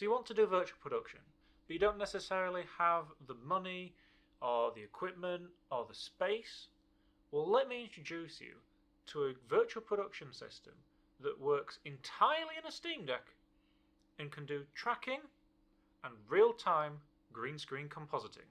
So you want to do virtual production, but you don't necessarily have the money or the equipment or the space. Well, let me introduce you to a virtual production system that works entirely in a Steam Deck and can do tracking and real-time green screen compositing.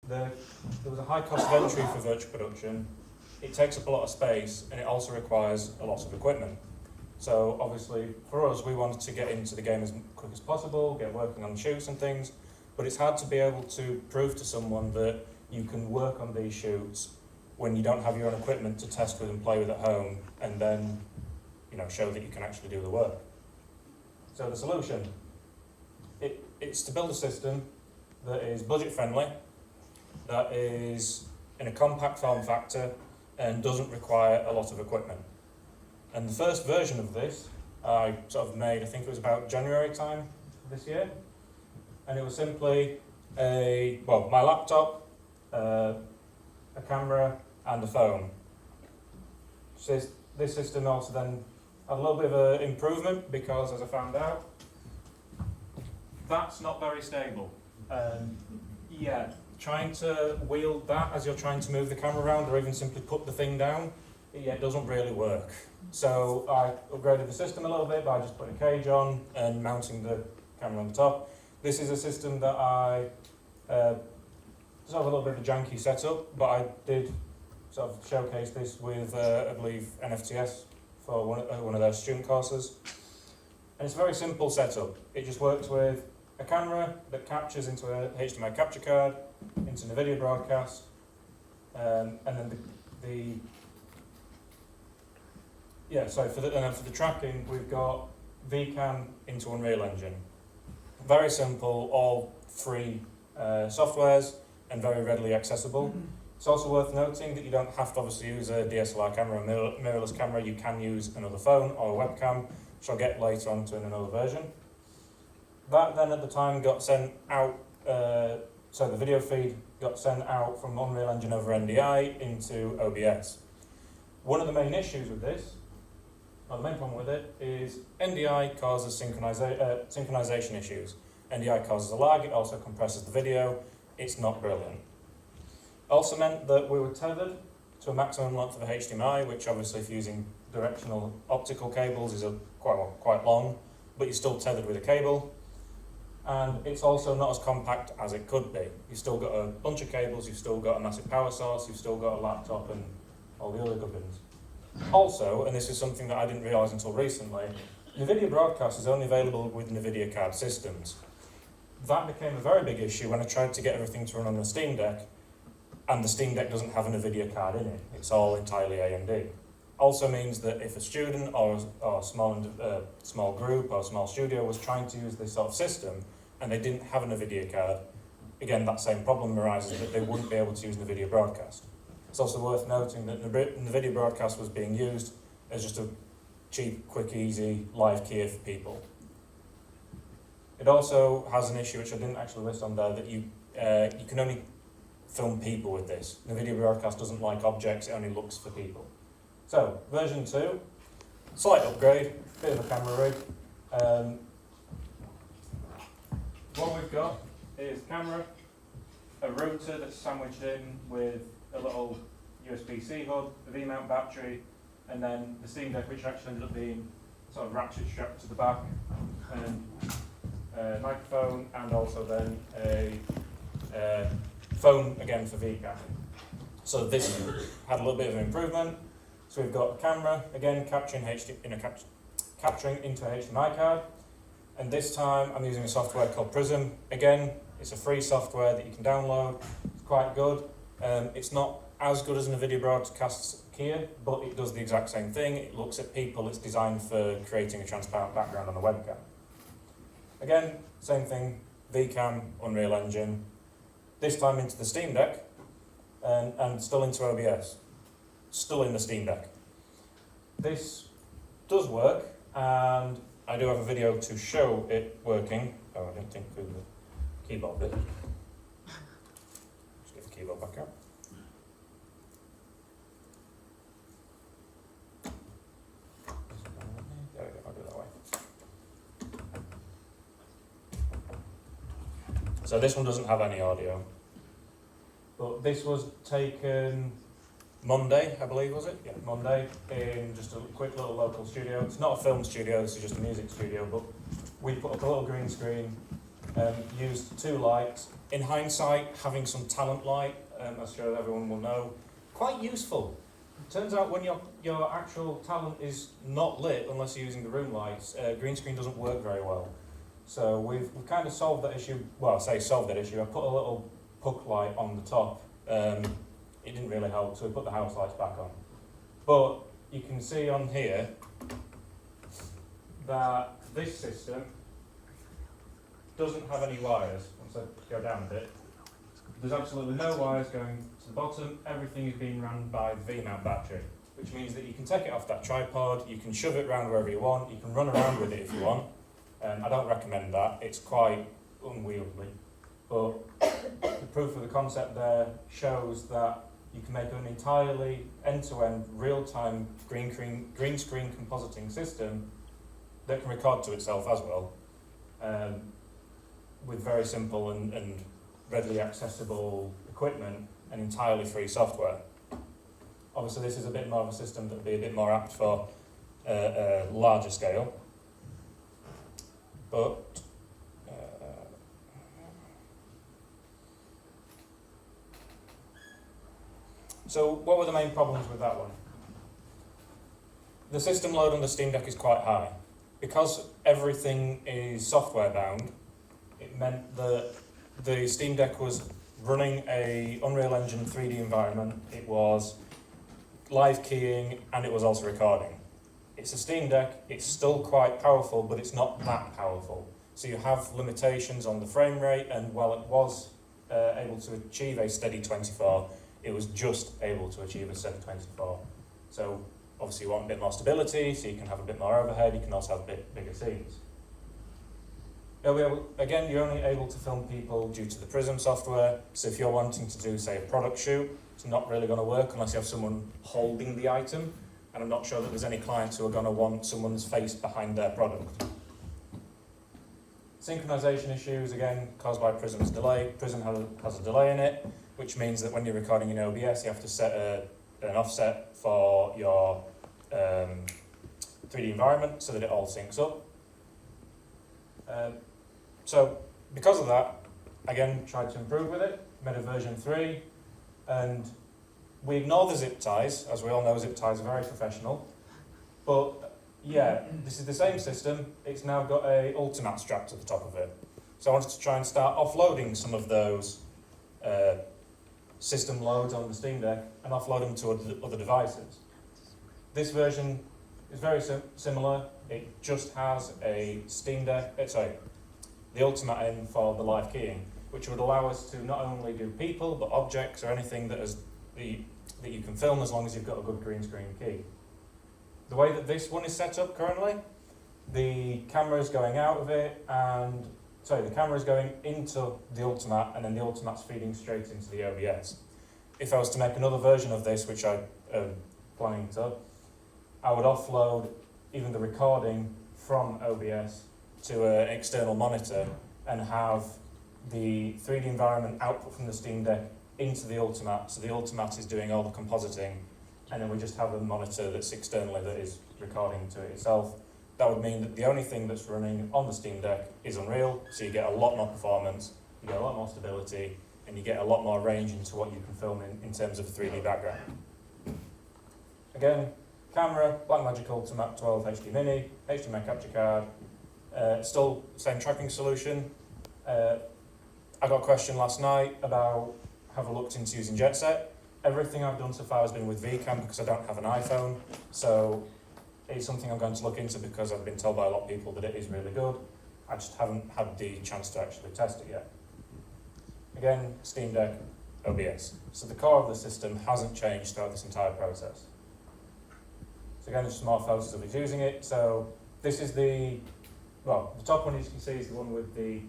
There was a high cost of entry for virtual production. It takes up a lot of space and it also requires a lot of equipment. So obviously for us, we wanted to get into the game as quick as possible, get working on shoots and things, but it's hard to be able to prove to someone that you can work on these shoots when you don't have your own equipment to test with and play with at home, and then show that you can actually do the work. So the solution, it's to build a system that is budget friendly, that is in a compact form factor and doesn't require a lot of equipment. And the first version of this I sort of made, I think it was about January time this year, and it was simply my laptop, a camera and a phone. So this system also then had a little bit of an improvement because, as I found out, that's not very stable. Trying to wield that as you're trying to move the camera around or even simply put the thing down, it doesn't really work. So I upgraded the system a little bit by just putting a cage on and mounting the camera on the top. This is a system that I sort of a little bit of a janky setup, but I did sort of showcase this with, I believe, NFTS for one of their student courses. And it's a very simple setup. It just works with a camera that captures into a HDMI capture card, into the video broadcast, and then for the tracking, we've got VCam into Unreal Engine. Very simple, all free softwares and very readily accessible. It's also worth noting that you don't have to obviously use a DSLR camera or mirrorless camera. You can use another phone or a webcam, which I'll get later on to in another version. That then at the time got sent out, so the video feed got sent out from Unreal Engine over NDI into OBS. One of the main issues with this, or the main problem with it, is NDI causes synchronization issues. NDI causes a lag, it also compresses the video, it's not brilliant. Also meant that we were tethered to a maximum length of HDMI, which obviously if using directional optical cables is quite long, but you're still tethered with a cable. And it's also not as compact as it could be. You've still got a bunch of cables, you've still got a massive power source, you've still got a laptop and all the other good bits. Also, and this is something that I didn't realise until recently, NVIDIA Broadcast is only available with NVIDIA card systems. That became a very big issue when I tried to get everything to run on the Steam Deck, and the Steam Deck doesn't have an NVIDIA card in it. It's all entirely AMD. Also means that if a student or a small group or small studio was trying to use this sort of system and they didn't have an NVIDIA card, again, that same problem arises that they wouldn't be able to use NVIDIA Broadcast. It's also worth noting that NVIDIA Broadcast was being used as just a cheap, quick, easy live keyer for people. It also has an issue, which I didn't actually list on there, that you can only film people with this. NVIDIA Broadcast doesn't like objects, it only looks for people. So, version 2, slight upgrade, bit of a camera rig. What we've got is camera, a router that's sandwiched in with a little USB-C hub, a V-mount battery, and then the Steam Deck, which actually ended up being sort of ratchet strapped to the back, and a microphone, and also then a phone again for VCam. So this had a little bit of an improvement. So we've got a camera, again capturing into a HDMI card, and this time I'm using a software called Prism. Again, it's a free software that you can download, it's quite good. It's not as good as NVIDIA Broadcast's keyer, but it does the exact same thing. It looks at people, it's designed for creating a transparent background on the webcam. Again, same thing, VCam, Unreal Engine, this time into the Steam Deck, and still into OBS. Still in the Steam Deck. This does work, and I do have a video to show it working. Oh, I didn't think through the keyboard bit. keyboard back out. There we go, I'll do it that way. So this one doesn't have any audio, but this was taken Monday, I believe, was it? Yeah, Monday, in just a quick little local studio. It's not a film studio, this is just a music studio, but we put up a little green screen, used 2 lights. In hindsight, having some talent light, as sure everyone will know, quite useful. Turns out when your actual talent is not lit, unless you're using the room lights, green screen doesn't work very well. So we've kind of solved that issue. Well, I say solved that issue. I put a little puck light on the top. It didn't really help, so we put the house lights back on. But you can see on here that this system doesn't have any wires. Once I go down a bit, there's absolutely no wires going to the bottom. Everything is being run by the V-mount battery, which means that you can take it off that tripod, you can shove it around wherever you want, you can run around with it if you want. I don't recommend that, it's quite unwieldy. But the proof of the concept there shows that you can make an entirely end-to-end, real-time green screen compositing system that can record to itself as well, with very simple and readily accessible equipment and entirely free software. Obviously this is a bit more of a system that would be a bit more apt for a larger scale, but so what were the main problems with that one? The system load on the Steamdeck is quite high. Because everything is software bound, it meant that the Steamdeck was running a Unreal Engine 3D environment, it was live keying, and it was also recording. It's a Steamdeck, it's still quite powerful, but it's not that powerful. So you have limitations on the frame rate, and while it was able to achieve a steady 24, it was just able to achieve a steady 24. So obviously you want a bit more stability, so you can have a bit more overhead, you can also have a bit bigger scenes. Again, you're only able to film people due to the Prism software, so if you're wanting to do, say, a product shoot, it's not really going to work unless you have someone holding the item, and I'm not sure that there's any clients who are going to want someone's face behind their product. Synchronization issues, again, caused by Prism's delay. Prism has a delay in it, which means that when you're recording in OBS, you have to set an offset for your 3D environment so that it all syncs up. So because of that, again, tried to improve with it, made a version 3, and we ignore the zip ties. As we all know, zip ties are very professional. But yeah, this is the same system, it's now got a Ultimat strapped to the top of it. So I wanted to try and start offloading some of those system loads on the Steamdeck and offload them to other devices. This version is very similar, it just has a Steamdeck, the Ultimat in for the live keying, which would allow us to not only do people, but objects or anything that you can film as long as you've got a good green screen key. The way that this one is set up currently, the camera is going out of it, the camera is going into the Ultimat, and then the Ultimat's feeding straight into the OBS. If I was to make another version of this, which I am planning to, I would offload even the recording from OBS to an external monitor and have the 3D environment output from the Steamdeck into the Ultimat, so the Ultimat is doing all the compositing, and then we just have a monitor that's externally that is recording to it itself. That would mean that the only thing that's running on the Steamdeck is Unreal, so you get a lot more performance, you get a lot more stability, and you get a lot more range into what you can film in terms of a 3D background. Again, camera, Blackmagic Ultimat 12 HD Mini, HDMI capture card, still same tracking solution. I got a question last night about have I looked into using JetSet. Everything I've done so far has been with VCam because I don't have an iPhone, so it's something I'm going to look into because I've been told by a lot of people that it is really good. I just haven't had the chance to actually test it yet. Again, Steamdeck, OBS. So the core of the system hasn't changed throughout this entire process. So again, there's some more photos of us using it. So this is the top one, as you can see, is the one with the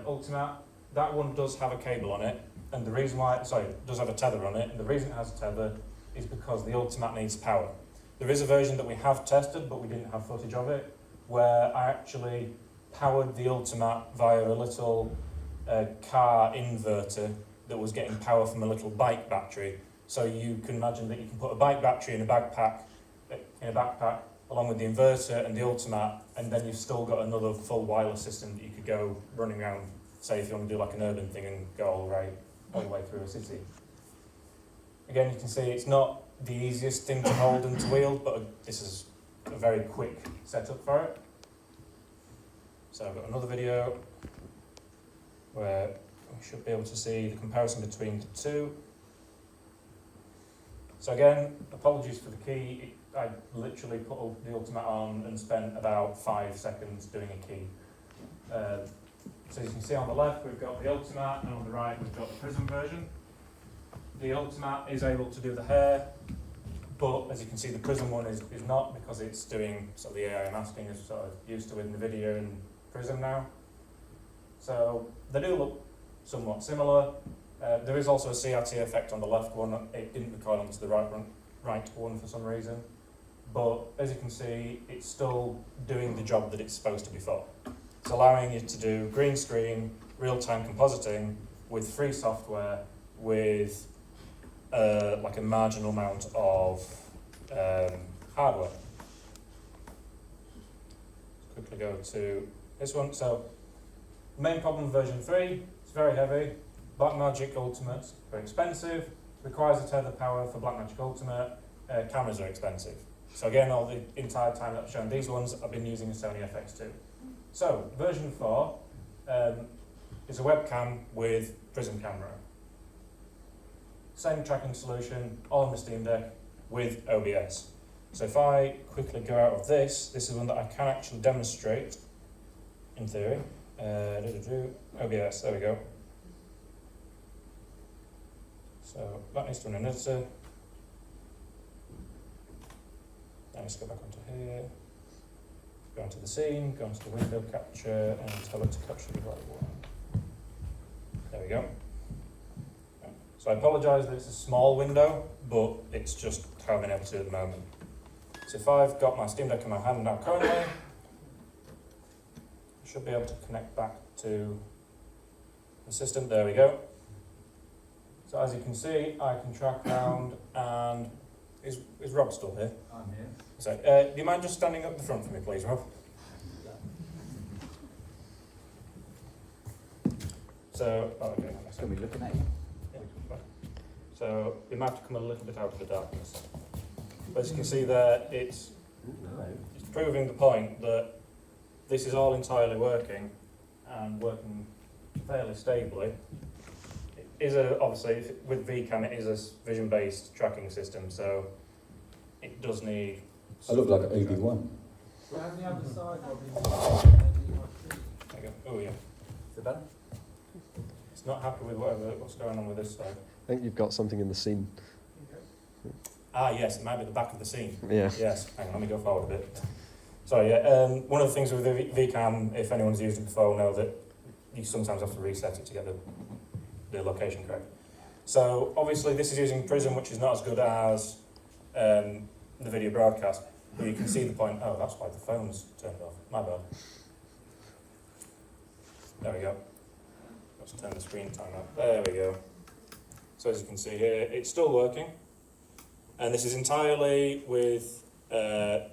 Ultimat. That one does have a cable on it. and the reason why, sorry, it does have a tether on it, and the reason it has a tether is because the Ultimate needs power. There is a version that we have tested, but we didn't have footage of it, where I actually powered the Ultimate via a little car inverter that was getting power from a little bike battery. So you can imagine that you can put a bike battery in a backpack, along with the inverter and the Ultimate, and then you've still got another full wireless system that you could go running around, say if you want to do like an urban thing and go all the way through a city. Again, you can see it's not the easiest thing to hold and to wield, but this is a very quick setup for it. So I've got another video where we should be able to see the comparison between the two. So again, apologies for the key. I literally put the Ultimate on and spent about 5 seconds doing a key. So as you can see on the left, we've got the Ultimate, and on the right, we've got the Prism version. The Ultimate is able to do the hair, but as you can see, the Prism one is not, because it's doing sort of the AI masking is sort of used to in the video and Prism now. So they do look somewhat similar. There is also a CRT effect on the left one. It didn't record onto the right one for some reason. But as you can see, it's still doing the job that it's supposed to be for. It's allowing you to do green screen, real-time compositing with free software with like a marginal amount of hardware. Let's quickly go to this one. So, main problem version 3, it's very heavy. Blackmagic Ultimate, very expensive. Requires a tether power for Blackmagic Ultimate. Cameras are expensive. So again, all the entire time that I've shown these ones, I've been using a Sony FX2. So, version 4 is a webcam with Prism camera. Same tracking solution, all on the Steamdeck with OBS. So if I quickly go out of this is one that I can actually demonstrate, in theory. OBS, there we go. So that needs to run an editor. Now let's go back onto here. Go onto the scene, go onto the window capture, and tell it to capture the right one. There we go. So I apologise that it's a small window, but it's just how I've been able to do it at the moment. So if I've got my Steam Deck in my hand now currently, I should be able to connect back to the system. There we go. So as you can see, I can track around, and is Rob still here? I'm here. So, do you mind just standing up the front for me, please, Rob? So, okay. Can we looking at you? Yeah. So, we might have to come a little bit out of the darkness. But as you can see there, it's proving the point that this is all entirely working and working fairly stably. It is obviously, with VCAM, it is a vision-based tracking system, so it does need... I look like an OB1. Well, on the other side, There you go. Oh, yeah. Is it better? It's not happy with what's going on with this side. I think you've got something in the scene. Ah, yes, it might be the back of the scene. Yeah. Yes, hang on, let me go forward a bit. Sorry, yeah, one of the things with the VCAM, if anyone's used it before, know that you sometimes have to reset it to get the location correct. So, obviously, this is using Prism, which is not as good as the video broadcast, but you can see the point. Oh, that's why the phone's turned off. My bad. There we go. Let's turn the screen time up. There we go. So as you can see here, it's still working. And this is entirely with the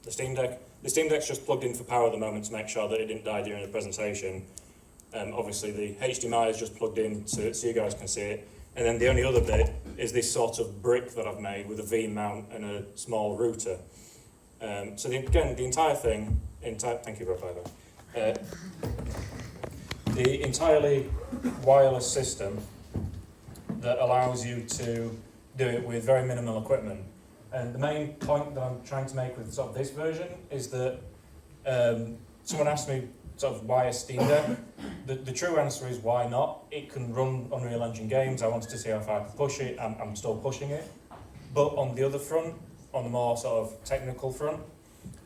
Steam Deck. The Steam Deck's just plugged in for power at the moment to make sure that it didn't die during the presentation. Obviously the HDMI is just plugged in so you guys can see it. And then the only other bit is this sort of brick that I've made with a V mount and a small router. So again, the entire thing, thank you, Rob, by the way. The entirely wireless system that allows you to do it with very minimal equipment. And the main point that I'm trying to make with sort of this version is that someone asked me sort of why a Steam Deck. The true answer is why not. It can run Unreal Engine games. I wanted to see how far I could push it. I'm still pushing it. But on the other front, on the more sort of technical front,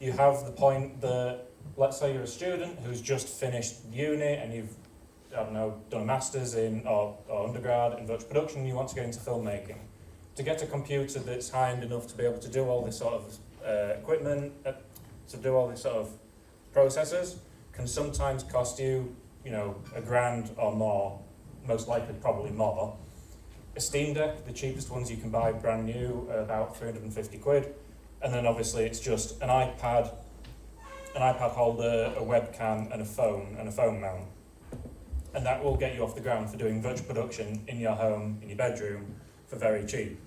you have the point that, let's say you're a student who's just finished uni and you've I don't know, done a master's in or undergrad in virtual production, you want to get into filmmaking. To get a computer that's high-end enough to be able to do all this sort of equipment, to do all these sort of processors, can sometimes cost you, $1,000 or more, most likely probably more. A Steamdeck, the cheapest ones you can buy brand new, are about 350 quid. And then obviously it's just an iPad holder, a webcam and a phone mount. And that will get you off the ground for doing virtual production in your home, in your bedroom, for very cheap.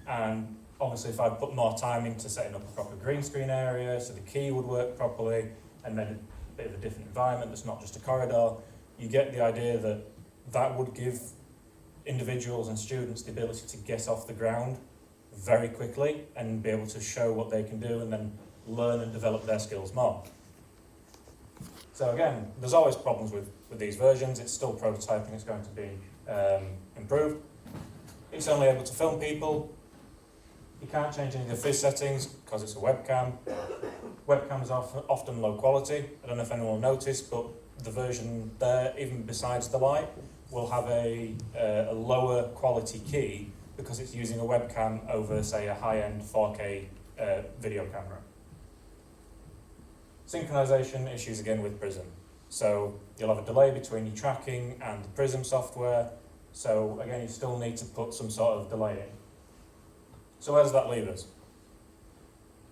And obviously if I put more time into setting up a proper green screen area so the key would work properly and made a bit of a different environment that's not just a corridor, you get the idea that that would give individuals and students the ability to get off the ground very quickly and be able to show what they can do and then learn and develop their skills more. So again, there's always problems with these versions. It's still prototyping, it's going to be improved. It's only able to film people. You can't change any of the fizz settings because it's a webcam. Webcams are often low quality. I don't know if anyone will notice, but the version there, even besides the light, will have a lower quality key because it's using a webcam over, say, a high-end 4K video camera. Synchronization issues again with Prism. So you'll have a delay between your tracking and the Prism software. So again, you still need to put some sort of delay in. So where does that leave us?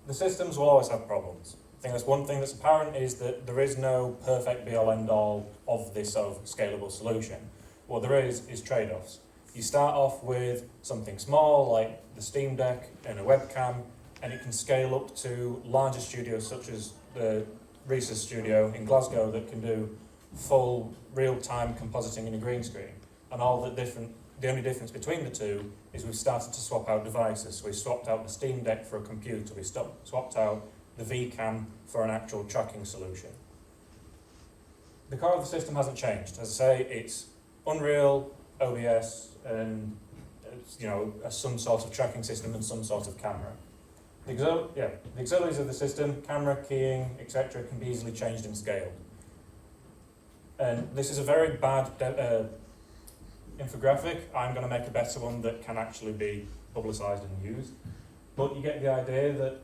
The systems will always have problems. I think that's one thing that's apparent is that there is no perfect be-all end-all of this sort of scalable solution. What there is trade-offs. You start off with something small like the Steamdeck and a webcam, and it can scale up to larger studios such as the Reese's studio in Glasgow that can do full real-time compositing in a green screen. And the only difference between the two is we've started to swap out devices. So we swapped out the Steamdeck for a computer, we swapped out the VCam for an actual tracking solution. The core of the system hasn't changed. As I say, it's Unreal, OBS, and some sort of tracking system and some sort of camera. The auxiliaries of the system, camera, keying, etc., can be easily changed and scaled. And this is a very bad infographic. I'm going to make a better one that can actually be publicised and used. But you get the idea that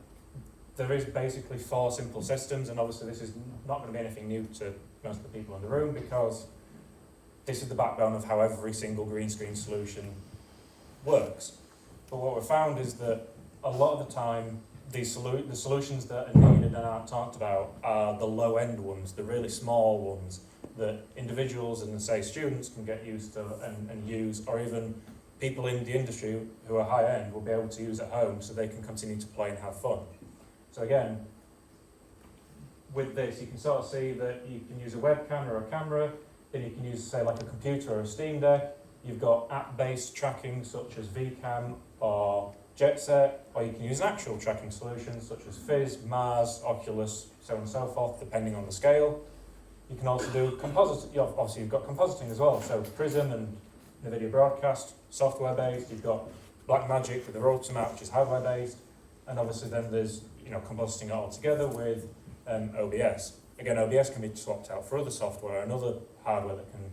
there is basically 4 simple systems, and obviously this is not going to be anything new to most of the people in the room because this is the backbone of how every single green screen solution works. But what we've found is that a lot of the time, the solutions that are needed and aren't talked about are the low-end ones, the really small ones that individuals and, say, students can get used to and use, or even people in the industry who are high-end will be able to use at home so they can continue to play and have fun. So again, with this, you can sort of see that you can use a webcam or a camera, then you can use, say, like a computer or a Steam Deck. You've got app-based tracking such as VCam or Jet Set, or you can use an actual tracking solution such as Fizz, Mars, Oculus, so on and so forth, depending on the scale. You can also do compositing. Obviously, you've got compositing as well. So Prism and NVIDIA Broadcast, software-based. You've got Blackmagic with the Ultimate, which is hardware-based, and obviously then there's compositing it all together with OBS. Again, OBS can be swapped out for other software and other hardware that can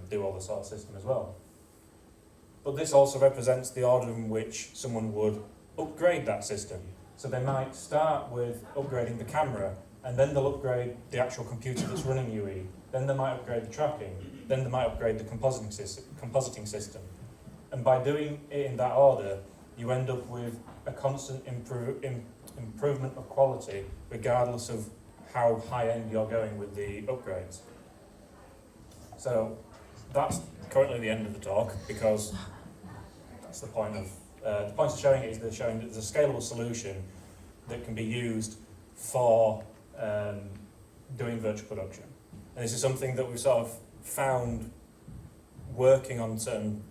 do all the sort of system as well. But this also represents the order in which someone would upgrade that system. So they might start with upgrading the camera, and then they'll upgrade the actual computer that's running UE. Then they might upgrade the tracking. Then they might upgrade the compositing system. And by doing it in that order, you end up with a constant improvement of quality, regardless of how high-end you're going with the upgrades. So that's currently the end of the talk, because that's the point of showing it is they're showing that there's a scalable solution that can be used for doing virtual production. And this is something that we've sort of found working on certain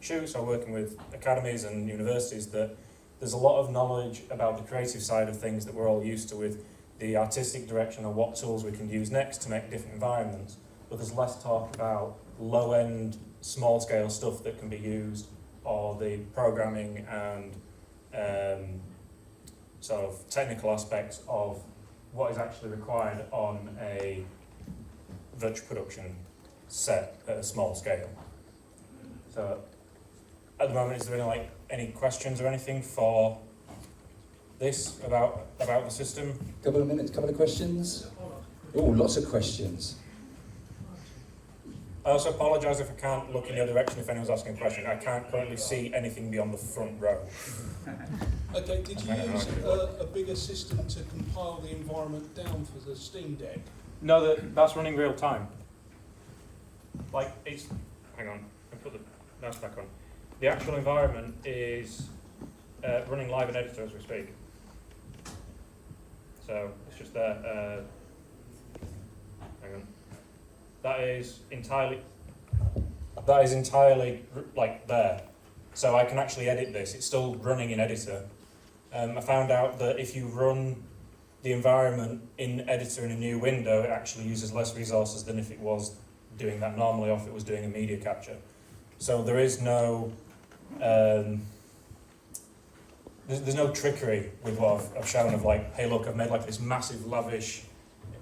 shoots or working with academies and universities, that there's a lot of knowledge about the creative side of things that we're all used to with the artistic direction of what tools we can use next to make different environments. But there's less talk about low-end, small-scale stuff that can be used, or the programming and sort of technical aspects of what is actually required on a virtual production set at a small scale. So at the moment, is there any questions or anything for this about the system? Couple of minutes, couple of questions. Oh, lots of questions. I also apologise if I can't look in the other direction if anyone's asking a question. I can't currently see anything beyond the front row. Okay, did you use a bigger system to compile the environment down for the Steamdeck? No, that's running real time. Hang on, I put the mouse back on. The actual environment is running live in editor as we speak. So it's just there. Hang on. That is entirely there. So I can actually edit this. It's still running in editor. I found out that if you run the environment in editor in a new window, it actually uses less resources than if it was doing that normally, or if it was doing a media capture. So there is no there's no trickery with what I've shown of hey look, I've made this massive lavish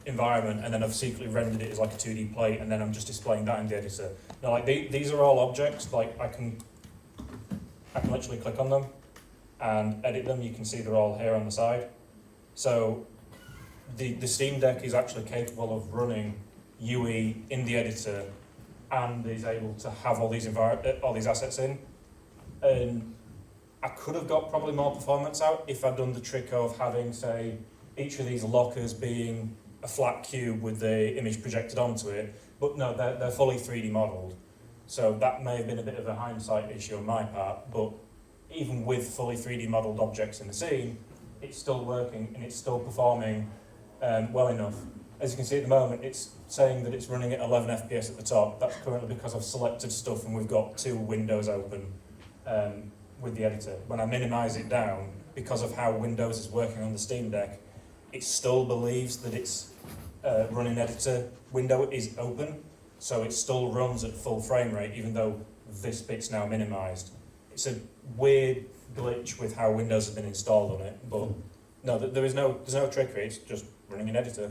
environment and then I've secretly rendered it as a 2D plate and then I'm just displaying that in the editor. No, these are all objects. I can literally click on them and edit them. You can see they're all here on the side. So the Steamdeck is actually capable of running UE in the editor and is able to have all these assets in. And I could have got probably more performance out if I'd done the trick of having, say, each of these lockers being a flat cube with the image projected onto it. But no, they're fully 3D modelled. So that may have been a bit of a hindsight issue on my part, but even with fully 3D modelled objects in the scene, it's still working and it's still performing well enough. As you can see at the moment, it's saying that it's running at 11 FPS at the top. That's currently because I've selected stuff and we've got 2 windows open with the editor. When I minimise it down, because of how Windows is working on the Steamdeck, it still believes that its running editor window is open, so it still runs at full frame rate, even though this bit's now minimised. It's a weird glitch with how Windows has been installed on it, but no, there's no trickery. It's just running an editor.